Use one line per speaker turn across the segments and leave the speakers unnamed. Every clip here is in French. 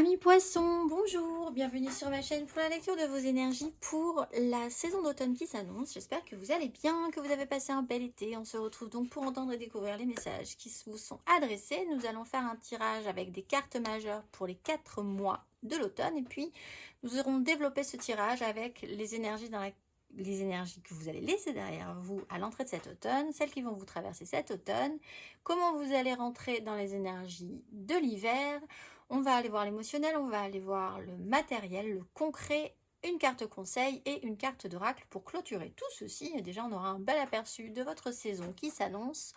Amis poissons, bonjour, bienvenue sur ma chaîne pour la lecture de vos énergies pour la saison d'automne qui s'annonce. J'espère que vous allez bien, que vous avez passé un bel été. On se retrouve donc pour entendre et découvrir les messages qui vous sont adressés. Nous allons faire un tirage avec des cartes majeures pour les 4 mois de l'automne. Et puis, nous aurons développé ce tirage avec les énergies que vous allez laisser derrière vous à l'entrée de cet automne, celles qui vont vous traverser cet automne, comment vous allez rentrer dans les énergies de l'hiver. On va aller voir l'émotionnel, on va aller voir le matériel, le concret, une carte conseil et une carte d'oracle pour clôturer tout ceci. Et déjà, on aura un bel aperçu de votre saison qui s'annonce.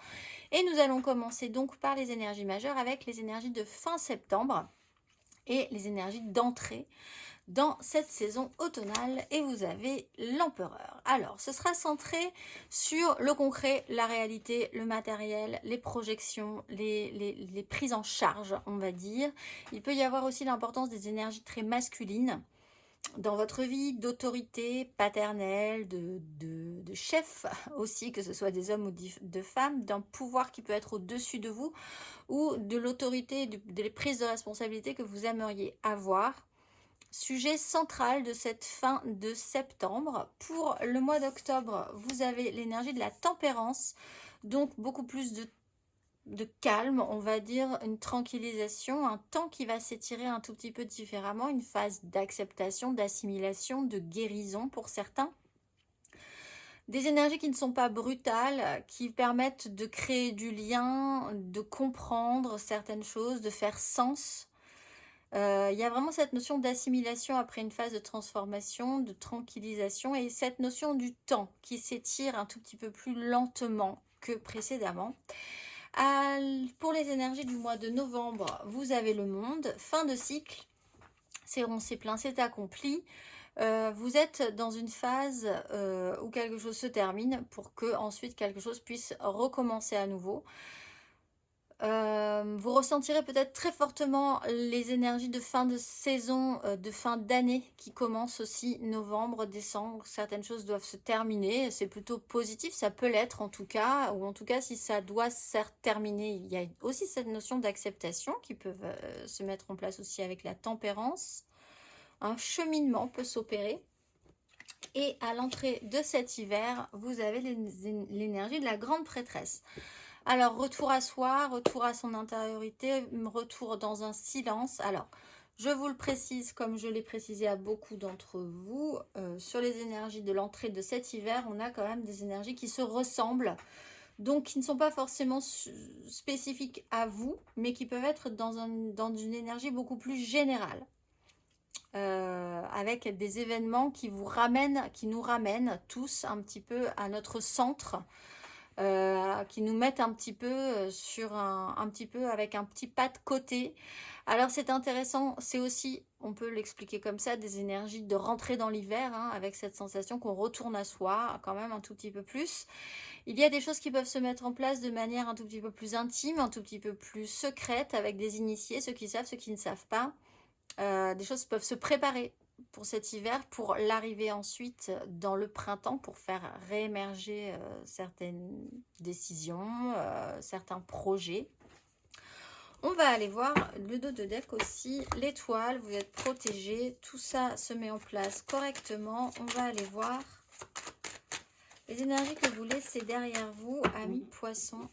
Et nous allons commencer donc par les énergies majeures avec les énergies de fin septembre et les énergies d'entrée dans cette saison automnale. Et vous avez l'empereur. Alors, ce sera centré sur le concret, la réalité, le matériel, les projections, les prises en charge, on va dire. Il peut y avoir aussi l'importance des énergies très masculines dans votre vie, d'autorité paternelle, de chef aussi, que ce soit des hommes ou de femmes, d'un pouvoir qui peut être au-dessus de vous, ou de l'autorité, des prises de responsabilité que vous aimeriez avoir. Sujet central de cette fin de septembre. Pour le mois d'octobre, vous avez l'énergie de la tempérance, donc beaucoup plus de calme, on va dire, une tranquillisation, un temps qui va s'étirer un tout petit peu différemment, une phase d'acceptation, d'assimilation, de guérison pour certains. Des énergies qui ne sont pas brutales, qui permettent de créer du lien, de comprendre certaines choses, de faire sens. Il y a vraiment cette notion d'assimilation après une phase de transformation, de tranquillisation, et cette notion du temps qui s'étire un tout petit peu plus lentement que précédemment. Pour les énergies du mois de novembre, vous avez le monde, fin de cycle, c'est rond, c'est plein, c'est accompli. Vous êtes dans une phase où quelque chose se termine pour que ensuite quelque chose puisse recommencer à nouveau. Vous ressentirez peut-être très fortement les énergies de fin de saison, de fin d'année qui commencent aussi novembre, décembre. Certaines choses doivent se terminer. C'est plutôt positif, ça peut l'être en tout cas. Ou en tout cas, si ça doit se terminer, il y a aussi cette notion d'acceptation qui peut se mettre en place aussi avec la tempérance. Un cheminement peut s'opérer. Et à l'entrée de cet hiver, vous avez l'énergie de la grande prêtresse. Alors, retour à soi, retour à son intériorité, retour dans un silence. Alors, je vous le précise, comme je l'ai précisé à beaucoup d'entre vous, sur les énergies de l'entrée de cet hiver, on a quand même des énergies qui se ressemblent, donc qui ne sont pas forcément spécifiques à vous, mais qui peuvent être dans une énergie beaucoup plus générale. Avec des événements qui nous ramènent tous un petit peu à notre centre, qui nous mettent un petit peu sur un petit peu avec un petit pas de côté. Alors c'est intéressant, c'est aussi, on peut l'expliquer comme ça, des énergies de rentrer dans l'hiver, hein, avec cette sensation qu'on retourne à soi quand même un tout petit peu plus. Il y a des choses qui peuvent se mettre en place de manière un tout petit peu plus intime, un tout petit peu plus secrète, avec des initiés, ceux qui savent, ceux qui ne savent pas. Des choses peuvent se préparer pour cet hiver, pour l'arrivée ensuite dans le printemps, pour faire réémerger certaines décisions, certains projets. On va aller voir le dos de deck aussi, l'étoile, vous êtes protégés, tout ça se met en place correctement. On va aller voir les énergies que vous laissez derrière vous, amis poissons,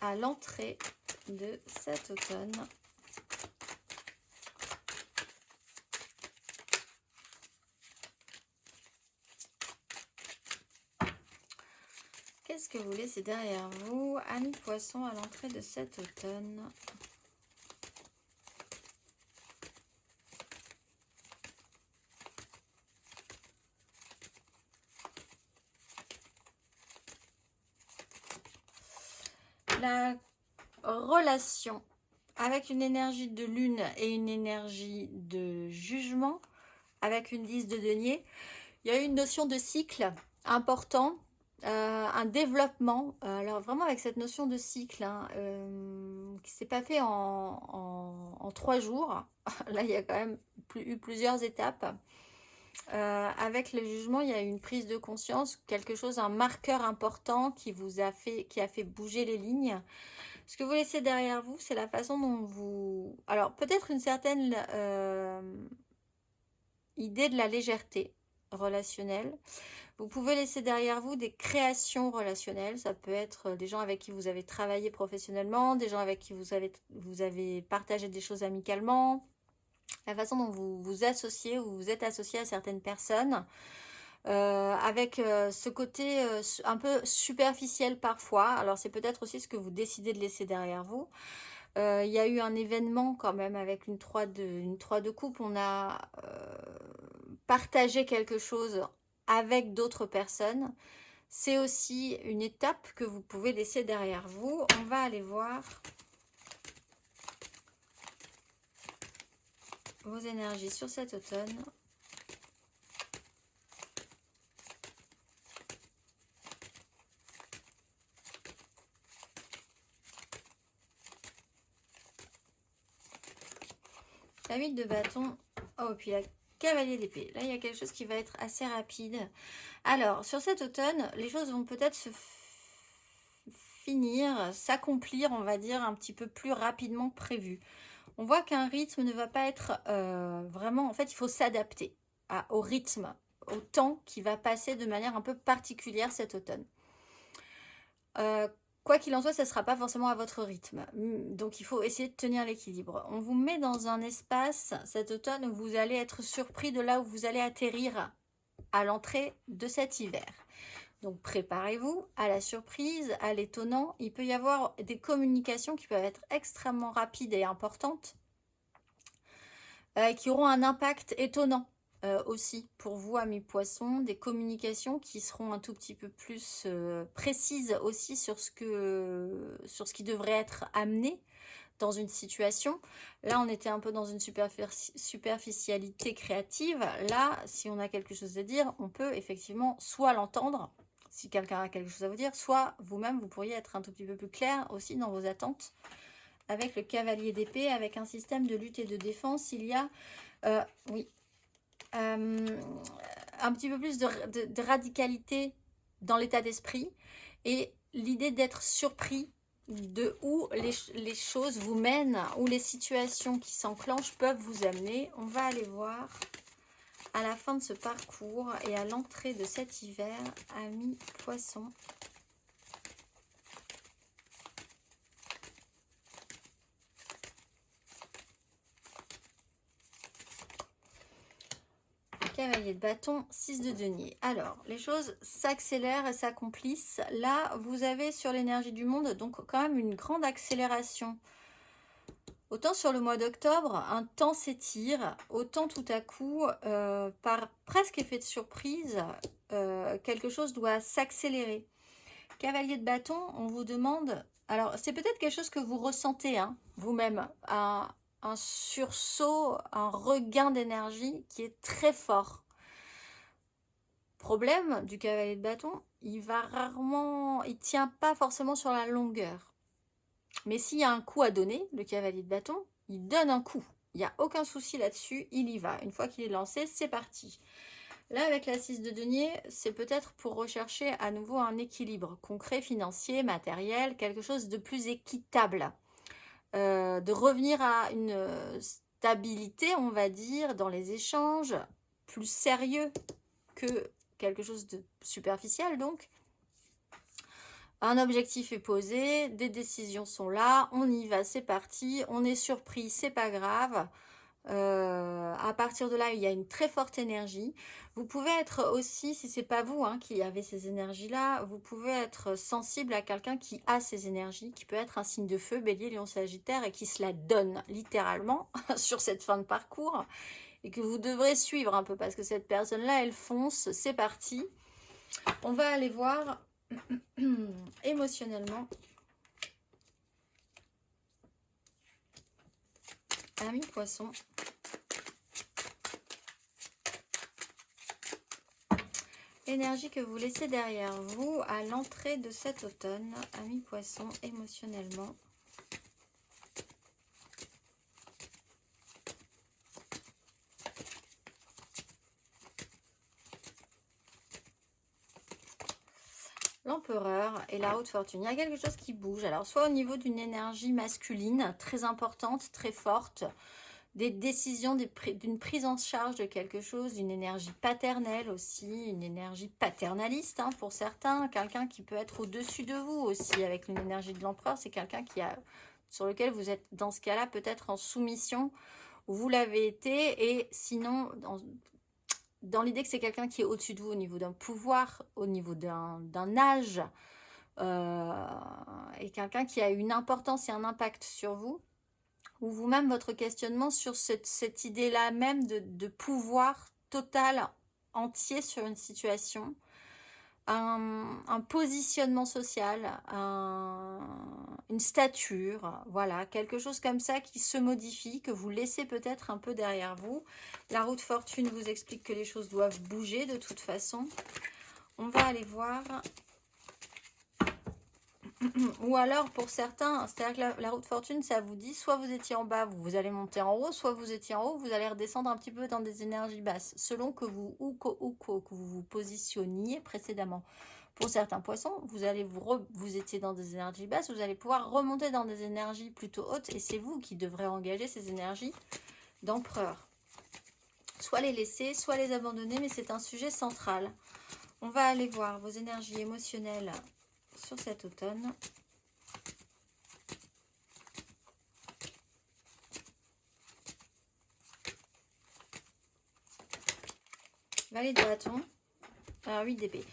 à l'entrée de cet automne. Qu'est-ce que vous laissez derrière vous, amis poissons, à l'entrée de cet automne? La relation avec une énergie de lune et une énergie de jugement, avec une 10 de denier. Il y a une notion de cycle important, un développement, alors vraiment avec cette notion de cycle, hein, qui ne s'est pas fait en 3 jours. Là, il y a quand même eu plusieurs étapes. Avec le jugement, il y a eu une prise de conscience, quelque chose, un marqueur important qui a fait bouger les lignes. Ce que vous laissez derrière vous, c'est la façon dont vous... Alors, peut-être une certaine idée de la légèreté relationnelle. Vous pouvez laisser derrière vous des créations relationnelles. Ça peut être des gens avec qui vous avez travaillé professionnellement, des gens avec qui vous avez partagé des choses amicalement, la façon dont vous vous associez ou vous êtes associé à certaines personnes. Avec ce côté un peu superficiel parfois. Alors c'est peut-être aussi ce que vous décidez de laisser derrière vous. Il y a eu un événement quand même avec une 3 de coupe. On a partagé quelque chose avec d'autres personnes. C'est aussi une étape que vous pouvez laisser derrière vous. On va aller voir vos énergies sur cet automne. La 8 de bâton. Oh, puis la cavalier d'épée. Là, il y a quelque chose qui va être assez rapide. Alors, sur cet automne, les choses vont peut-être se finir, s'accomplir, on va dire, un petit peu plus rapidement que prévu. On voit qu'un rythme ne va pas être vraiment... En fait, il faut s'adapter au rythme, au temps qui va passer de manière un peu particulière cet automne. Quoi qu'il en soit, ça ne sera pas forcément à votre rythme. Donc, il faut essayer de tenir l'équilibre. On vous met dans un espace cet automne où vous allez être surpris de là où vous allez atterrir à l'entrée de cet hiver. Donc, préparez-vous à la surprise, à l'étonnant. Il peut y avoir des communications qui peuvent être extrêmement rapides et importantes, qui auront un impact étonnant. Aussi pour vous, amis poissons, des communications qui seront un tout petit peu plus précises aussi sur ce qui devrait être amené dans une situation. Là, on était un peu dans une superficialité créative. Là, si on a quelque chose à dire, on peut effectivement soit l'entendre, si quelqu'un a quelque chose à vous dire, soit vous-même, vous pourriez être un tout petit peu plus clair aussi dans vos attentes. Avec le cavalier d'épée, avec un système de lutte et de défense, il y a... oui. Un petit peu plus de radicalité dans l'état d'esprit et l'idée d'être surpris de où les choses vous mènent, où les situations qui s'enclenchent peuvent vous amener. On va aller voir à la fin de ce parcours et à l'entrée de cet hiver, amis poissons. Cavalier de bâton, 6 de denier. Alors, les choses s'accélèrent et s'accomplissent. Là, vous avez sur l'énergie du monde, donc quand même une grande accélération. Autant sur le mois d'octobre, un temps s'étire, autant tout à coup, par presque effet de surprise, quelque chose doit s'accélérer. Cavalier de bâton, on vous demande... Alors, c'est peut-être quelque chose que vous ressentez hein, vous-même, un sursaut, un regain d'énergie qui est très fort. Problème du cavalier de bâton, il tient pas forcément sur la longueur. Mais s'il y a un coup à donner, le cavalier de bâton, il donne un coup. Il n'y a aucun souci là-dessus, il y va. Une fois qu'il est lancé, c'est parti. Là, avec la 6 de denier, c'est peut-être pour rechercher à nouveau un équilibre concret, financier, matériel, quelque chose de plus équitable. De revenir à une stabilité, on va dire, dans les échanges, plus sérieux que quelque chose de superficiel, donc. Un objectif est posé, des décisions sont là, on y va, c'est parti, on est surpris, c'est pas grave. À partir de là, il y a une très forte énergie. Vous pouvez être aussi, si c'est pas vous hein, qui avez ces énergies-là, vous pouvez être sensible à quelqu'un qui a ces énergies, qui peut être un signe de feu, bélier, lion, sagittaire, et qui se la donne littéralement sur cette fin de parcours, et que vous devrez suivre un peu, parce que cette personne-là, elle fonce, c'est parti. On va aller voir émotionnellement. Amis poissons. L'énergie que vous laissez derrière vous à l'entrée de cet automne, amis poissons, émotionnellement. l'empereur et la haute fortune. Il y a quelque chose qui bouge. Alors, soit au niveau d'une énergie masculine très importante, très forte, des décisions, d'une prise en charge de quelque chose, d'une énergie paternelle aussi, une énergie paternaliste hein, pour certains, quelqu'un qui peut être au-dessus de vous aussi avec une énergie de l'empereur, c'est quelqu'un sur lequel vous êtes dans ce cas-là peut-être en soumission, vous l'avez été, et sinon dans l'idée que c'est quelqu'un qui est au-dessus de vous au niveau d'un pouvoir, au niveau d'un âge, et quelqu'un qui a une importance et un impact sur vous, ou vous-même votre questionnement sur cette idée-là même de pouvoir total, entier sur une situation, un positionnement social, une stature, voilà, quelque chose comme ça qui se modifie, que vous laissez peut-être un peu derrière vous. La roue de fortune vous explique que les choses doivent bouger de toute façon. On va aller voir. Ou alors pour certains, c'est-à-dire que la roue de fortune, ça vous dit soit vous étiez en bas, vous allez monter en haut, soit vous étiez en haut, vous allez redescendre un petit peu dans des énergies basses, selon que vous que vous vous positionniez précédemment. Pour certains poissons, vous étiez dans des énergies basses, vous allez pouvoir remonter dans des énergies plutôt hautes, et c'est vous qui devrez engager ces énergies d'empereur. Soit les laisser, soit les abandonner, mais c'est un sujet central. On va aller voir vos énergies émotionnelles sur cet automne. Valet de bâton. Alors 8 d'épée.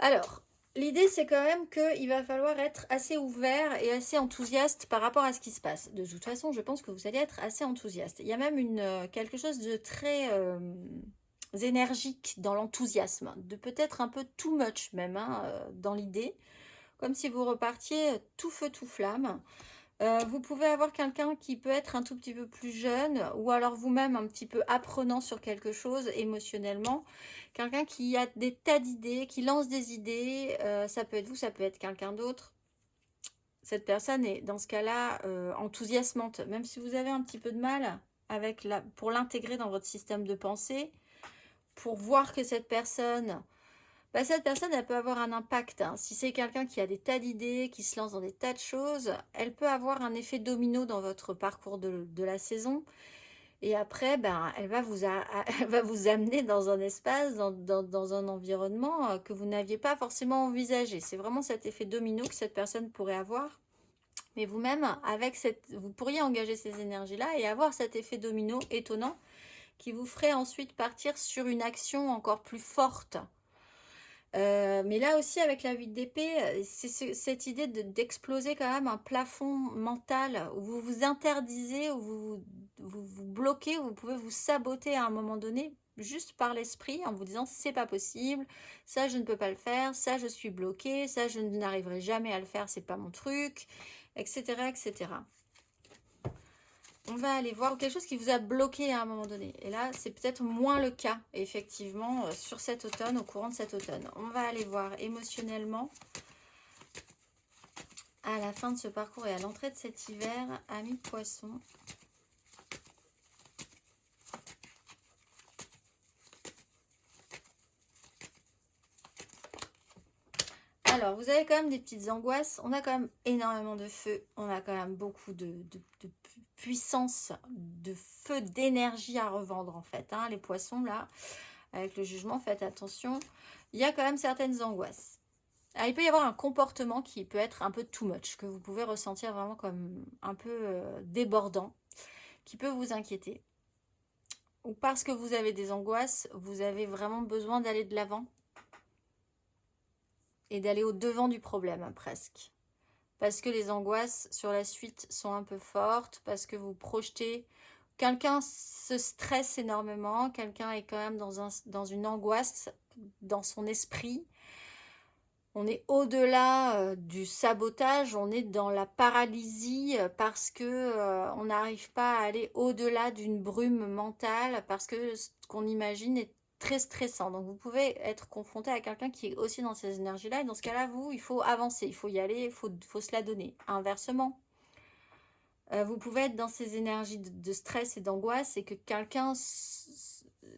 Alors, l'idée c'est quand même qu'il va falloir être assez ouvert et assez enthousiaste par rapport à ce qui se passe. De toute façon, je pense que vous allez être assez enthousiaste. Il y a même quelque chose de très énergique dans l'enthousiasme, de peut-être un peu too much même hein, dans l'idée. Comme si vous repartiez tout feu, tout flamme. Vous pouvez avoir quelqu'un qui peut être un tout petit peu plus jeune, ou alors vous-même un petit peu apprenant sur quelque chose émotionnellement. Quelqu'un qui a des tas d'idées, qui lance des idées. Ça peut être vous, ça peut être quelqu'un d'autre. Cette personne est dans ce cas-là enthousiasmante. Même si vous avez un petit peu de mal pour l'intégrer dans votre système de pensée, pour voir que cette personne... cette personne, elle peut avoir un impact. Hein. Si c'est quelqu'un qui a des tas d'idées, qui se lance dans des tas de choses, elle peut avoir un effet domino dans votre parcours de la saison. Et après, elle va vous amener dans un espace, dans un environnement que vous n'aviez pas forcément envisagé. C'est vraiment cet effet domino que cette personne pourrait avoir. Mais vous-même, vous pourriez engager ces énergies-là et avoir cet effet domino étonnant qui vous ferait ensuite partir sur une action encore plus forte. Mais là aussi avec la 8 d'épée, c'est cette idée d'exploser quand même un plafond mental où vous vous interdisez, où vous bloquez, où vous pouvez vous saboter à un moment donné juste par l'esprit en vous disant c'est pas possible, ça je ne peux pas le faire, ça je suis bloqué, ça je n'arriverai jamais à le faire, c'est pas mon truc, etc. etc. On va aller voir quelque chose qui vous a bloqué à un moment donné. Et là, c'est peut-être moins le cas, effectivement, sur cet automne, au courant de cet automne. On va aller voir émotionnellement, à la fin de ce parcours et à l'entrée de cet hiver, amis poissons. Alors, vous avez quand même des petites angoisses. On a quand même énormément de feu. On a quand même beaucoup de puissance, de feu, d'énergie à revendre, en fait. Hein, les poissons, là, avec le jugement, faites attention. Il y a quand même certaines angoisses. Alors, il peut y avoir un comportement qui peut être un peu too much, que vous pouvez ressentir vraiment comme un peu débordant, qui peut vous inquiéter. Ou parce que vous avez des angoisses, vous avez vraiment besoin d'aller de l'avant. Et d'aller au-devant du problème, hein, presque. Parce que les angoisses sur la suite sont un peu fortes, parce que vous projetez... Quelqu'un se stresse énormément, quelqu'un est quand même dans une angoisse dans son esprit. On est au-delà du sabotage, on est dans la paralysie parce que on n'arrive pas à aller au-delà d'une brume mentale, parce que ce qu'on imagine est très stressant. Donc vous pouvez être confronté à quelqu'un qui est aussi dans ces énergies-là. Et dans ce cas-là, il faut avancer, il faut y aller, il faut se la donner. Inversement, vous pouvez être dans ces énergies de stress et d'angoisse et que quelqu'un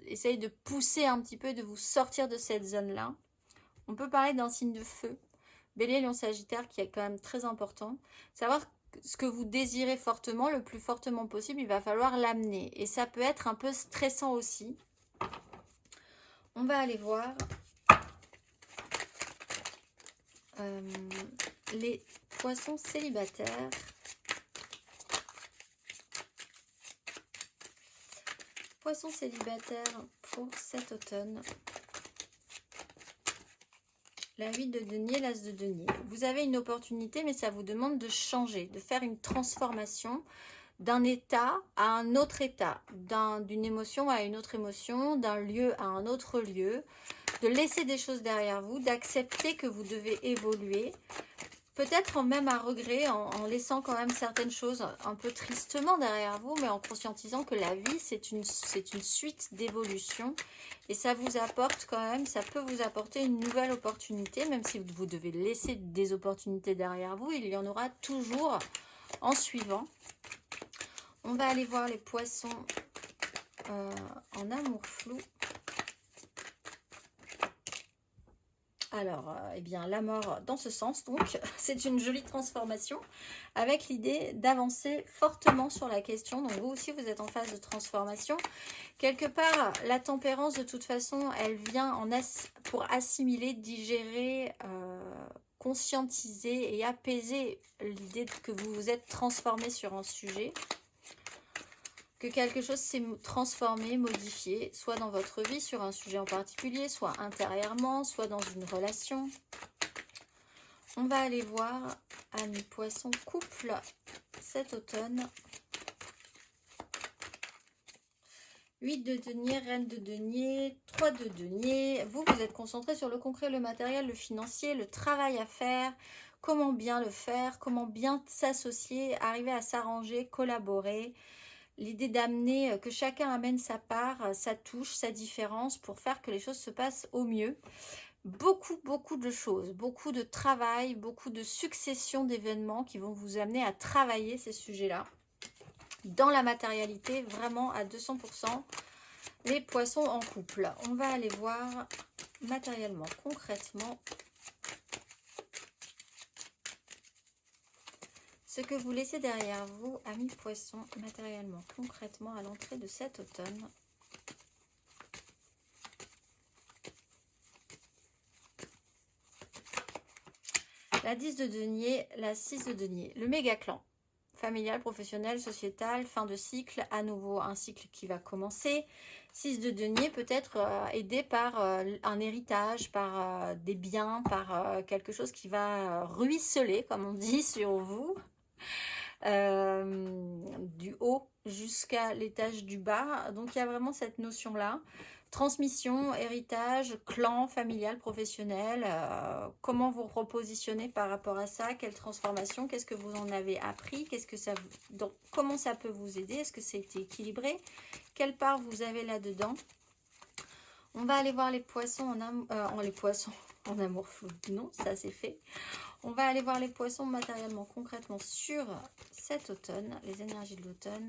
essaye de pousser un petit peu, de vous sortir de cette zone-là. On peut parler d'un signe de feu. Bélier, Lion, Sagittaire, qui est quand même très important. Savoir ce que vous désirez fortement, le plus fortement possible, il va falloir l'amener. Et ça peut être un peu stressant aussi. On va aller voir les poissons célibataires. Poissons célibataires pour cet automne. La 8 de denier, l'as de denier. Vous avez une opportunité, mais ça vous demande de changer, de faire une transformation d'un état à un autre état, d'une émotion à une autre émotion, d'un lieu à un autre lieu, de laisser des choses derrière vous, d'accepter que vous devez évoluer, peut-être même à regret, en laissant quand même certaines choses un peu tristement derrière vous, mais en conscientisant que la vie, c'est une suite d'évolution. Et ça vous apporte quand même, ça peut vous apporter une nouvelle opportunité, même si vous devez laisser des opportunités derrière vous, il y en aura toujours en suivant. On va aller voir les poissons en amour flou. Alors, eh bien, la mort dans ce sens, donc, c'est une jolie transformation avec l'idée d'avancer fortement sur la question. Donc, vous aussi, vous êtes en phase de transformation. Quelque part, la tempérance, de toute façon, elle vient pour assimiler, digérer, conscientiser et apaiser l'idée que vous vous êtes transformé sur un sujet. Que quelque chose s'est transformé, modifié, soit dans votre vie sur un sujet en particulier, soit intérieurement, soit dans une relation. On va aller voir amis poisson couple cet automne. 8 de denier, reine de denier, 3 de denier. Vous êtes concentré sur le concret, le matériel, le financier, le travail à faire, comment bien le faire, comment bien s'associer, arriver à s'arranger, collaborer. L'idée d'amener, que chacun amène sa part, sa touche, sa différence pour faire que les choses se passent au mieux. Beaucoup de choses, beaucoup de travail, beaucoup de succession d'événements qui vont vous amener à travailler ces sujets-là. Dans la matérialité, vraiment à 200%, les poissons en couple. On va aller voir matériellement, concrètement, ce que vous laissez derrière vous, amis poissons, matériellement, concrètement, à l'entrée de cet automne. La 10 de denier, la 6 de denier. Le méga clan. Familial, professionnel, sociétal, fin de cycle, à nouveau un cycle qui va commencer. 6 de denier peut être aidé par un héritage, par des biens, par quelque chose qui va ruisseler, comme on dit, sur vous. Du haut jusqu'à l'étage du bas. Donc il y a vraiment cette notion-là. Transmission, héritage, clan, familial, professionnel. Comment vous repositionnez par rapport à ça? Quelle transformation? Qu'est-ce que vous en avez appris? Qu'est-ce que ça, donc, comment ça peut vous aider? Est-ce que c'est équilibré? Quelle part vous avez là-dedans? On va aller voir les poissons les poissons en amour flou. Non, ça c'est fait. On va aller voir les poissons matériellement, concrètement sur cet automne, les énergies de l'automne.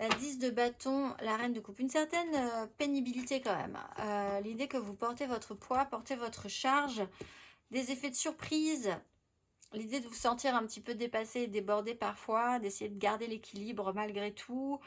La 10 de bâton, la reine de coupe. Une certaine pénibilité quand même. L'idée que vous portez votre poids, portez votre charge, des effets de surprise. L'idée de vous sentir un petit peu dépassé et débordé parfois, d'essayer de garder l'équilibre malgré tout.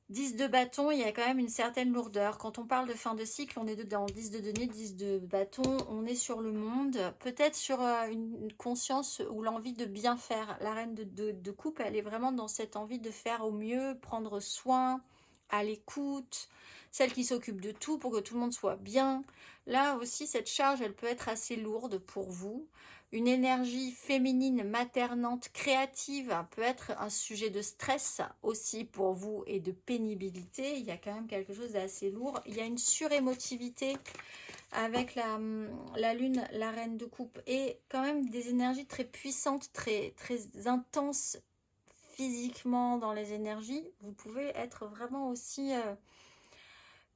10 de bâton, il y a quand même une certaine lourdeur. Quand on parle de fin de cycle, on est dedans. 10 de denier, 10 de bâton, on est sur le monde. Peut-être sur une conscience ou l'envie de bien faire. La reine de coupe, elle est vraiment dans cette envie de faire au mieux, prendre soin, à l'écoute. Celle qui s'occupe de tout pour que tout le monde soit bien. Là aussi, cette charge, elle peut être assez lourde pour vous. Une énergie féminine, maternante, créative peut être un sujet de stress aussi pour vous et de pénibilité. Il y a quand même quelque chose d'assez lourd. Il y a une surémotivité avec la lune, la reine de coupe, et quand même des énergies très puissantes, très intenses physiquement dans les énergies. Vous pouvez être vraiment aussi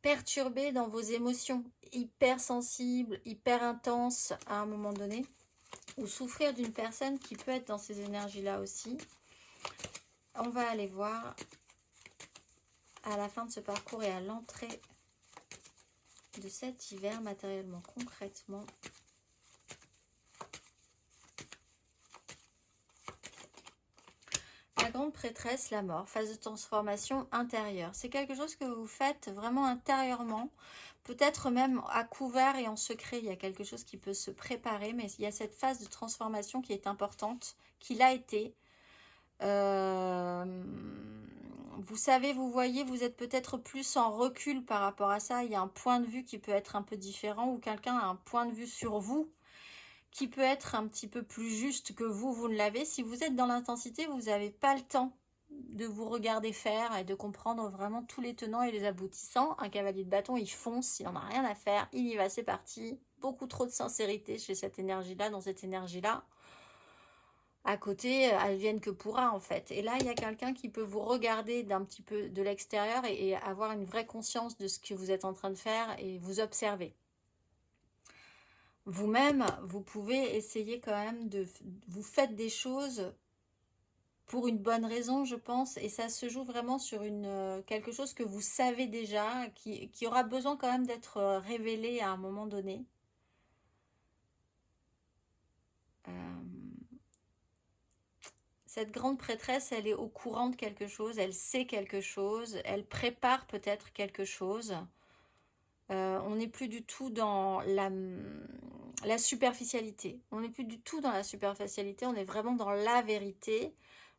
perturbé dans vos émotions, hyper sensible, hyper intense à un moment donné. Ou souffrir d'une personne qui peut être dans ces énergies-là aussi. On va aller voir à la fin de ce parcours et à l'entrée de cet hiver, matériellement, concrètement. La grande prêtresse, la mort, phase de transformation intérieure. C'est quelque chose que vous faites vraiment intérieurement, peut-être même à couvert et en secret. Il y a quelque chose qui peut se préparer, mais il y a cette phase de transformation qui est importante, qui l'a été. Vous savez, vous voyez, vous êtes peut-être plus en recul par rapport à ça. Il y a un point de vue qui peut être un peu différent ou quelqu'un a un point de vue sur vous qui peut être un petit peu plus juste que vous ne l'avez. Si vous êtes dans l'intensité, vous n'avez pas le temps de vous regarder faire et de comprendre vraiment tous les tenants et les aboutissants. Un cavalier de bâton, il fonce, il n'en a rien à faire, il y va, c'est parti. Beaucoup trop de sincérité chez cette énergie-là, dans cette énergie-là. À côté, advienne que pourra en fait. Et là, il y a quelqu'un qui peut vous regarder d'un petit peu de l'extérieur et avoir une vraie conscience de ce que vous êtes en train de faire et vous observer. Vous-même, vous pouvez essayer quand même de... Vous faites des choses pour une bonne raison, je pense, et ça se joue vraiment sur quelque chose que vous savez déjà, qui aura besoin quand même d'être révélé à un moment donné. Cette grande prêtresse, elle est au courant de quelque chose, elle sait quelque chose, elle prépare peut-être quelque chose. On n'est plus du tout dans la superficialité. On n'est plus du tout dans la superficialité, on est vraiment dans la vérité,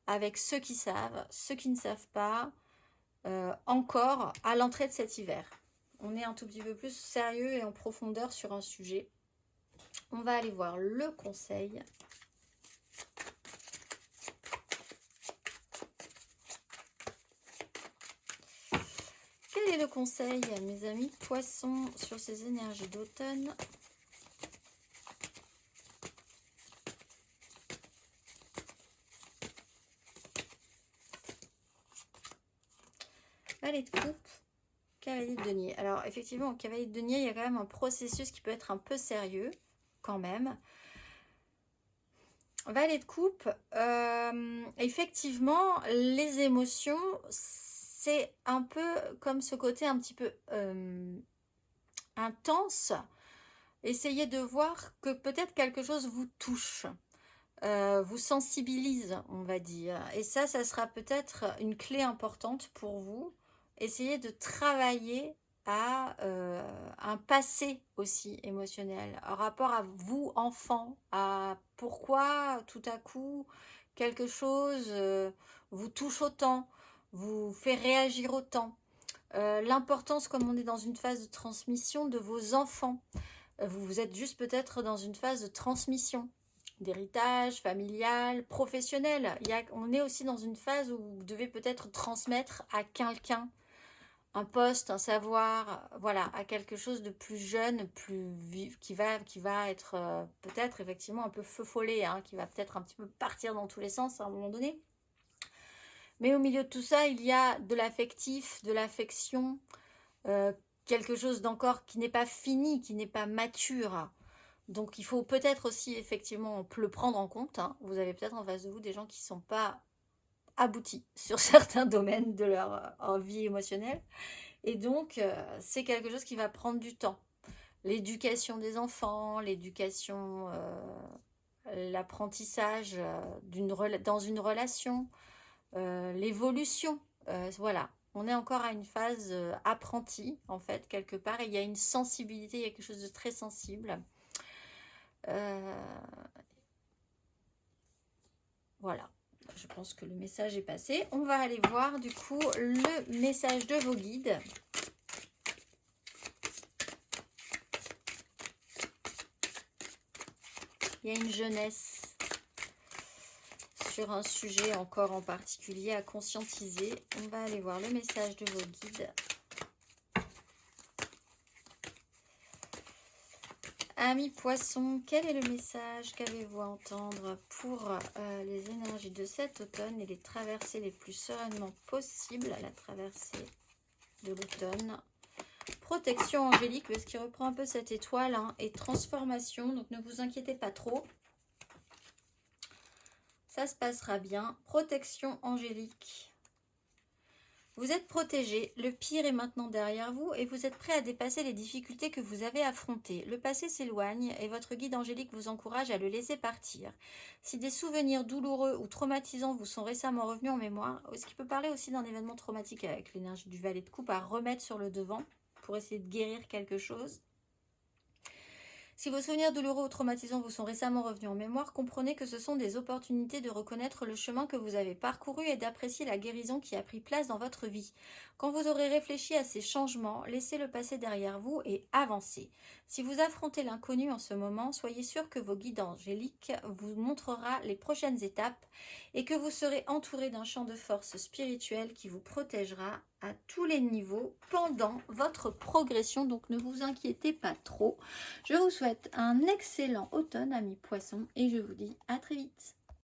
avec ceux qui savent, ceux qui ne savent pas, encore à l'entrée de cet hiver. On est un tout petit peu plus sérieux et en profondeur sur un sujet. On va aller voir le conseil. Quel est le conseil, mes amis poissons, sur ces énergies d'automne? Valet de coupe, cavalier de denier. Alors effectivement, au cavalier de denier, il y a quand même un processus qui peut être un peu sérieux, quand même. Valet de coupe, effectivement, les émotions, c'est un peu comme ce côté un petit peu intense. Essayez de voir que peut-être quelque chose vous touche, vous sensibilise, on va dire. Et ça sera peut-être une clé importante pour vous. Essayez de travailler à un passé aussi émotionnel, un rapport à vous, enfant, à pourquoi tout à coup quelque chose vous touche autant, vous fait réagir autant. L'importance, comme on est dans une phase de transmission de vos enfants, vous êtes juste peut-être dans une phase de transmission, d'héritage familial, professionnel. On est aussi dans une phase où vous devez peut-être transmettre à quelqu'un un poste, un savoir, voilà, à quelque chose de plus jeune, plus vif, qui va être peut-être effectivement un peu feu follet, hein, qui va peut-être un petit peu partir dans tous les sens à un moment donné. Mais au milieu de tout ça, il y a de l'affectif, de l'affection, quelque chose d'encore qui n'est pas fini, qui n'est pas mature. Donc il faut peut-être aussi effectivement le prendre en compte. Hein. Vous avez peut-être en face de vous des gens qui ne sont pas aboutis sur certains domaines de leur vie émotionnelle. Et donc c'est quelque chose qui va prendre du temps. L'éducation des enfants, l'éducation, l'apprentissage dans une relation, l'évolution, voilà. On est encore à une phase apprentie, en fait, quelque part. Et il y a une sensibilité, il y a quelque chose de très sensible. Voilà. Je pense que le message est passé. On va aller voir, du coup, le message de vos guides. Il y a une jeunesse sur un sujet encore en particulier à conscientiser. On va aller voir le message de vos guides. Amis poissons, quel est le message qu'avez-vous à entendre pour les énergies de cet automne et les traversées les plus sereinement possibles à la traversée de l'automne? Protection angélique, parce qu'il reprend un peu cette étoile, hein, et transformation, donc ne vous inquiétez pas trop. Ça se passera bien. Protection angélique. Vous êtes protégé, le pire est maintenant derrière vous et vous êtes prêt à dépasser les difficultés que vous avez affrontées. Le passé s'éloigne et votre guide angélique vous encourage à le laisser partir. Si des souvenirs douloureux ou traumatisants vous sont récemment revenus en mémoire, ce qui peut parler aussi d'un événement traumatique avec l'énergie du valet de coupe à remettre sur le devant pour essayer de guérir quelque chose. Si vos souvenirs douloureux ou traumatisants vous sont récemment revenus en mémoire, comprenez que ce sont des opportunités de reconnaître le chemin que vous avez parcouru et d'apprécier la guérison qui a pris place dans votre vie. Quand vous aurez réfléchi à ces changements, laissez le passé derrière vous et avancez. Si vous affrontez l'inconnu en ce moment, soyez sûr que vos guides angéliques vous montrera les prochaines étapes et que vous serez entouré d'un champ de force spirituelle qui vous protégera à tous les niveaux pendant votre progression. Donc ne vous inquiétez pas trop. Je vous souhaite un excellent automne, amis poissons, et je vous dis à très vite.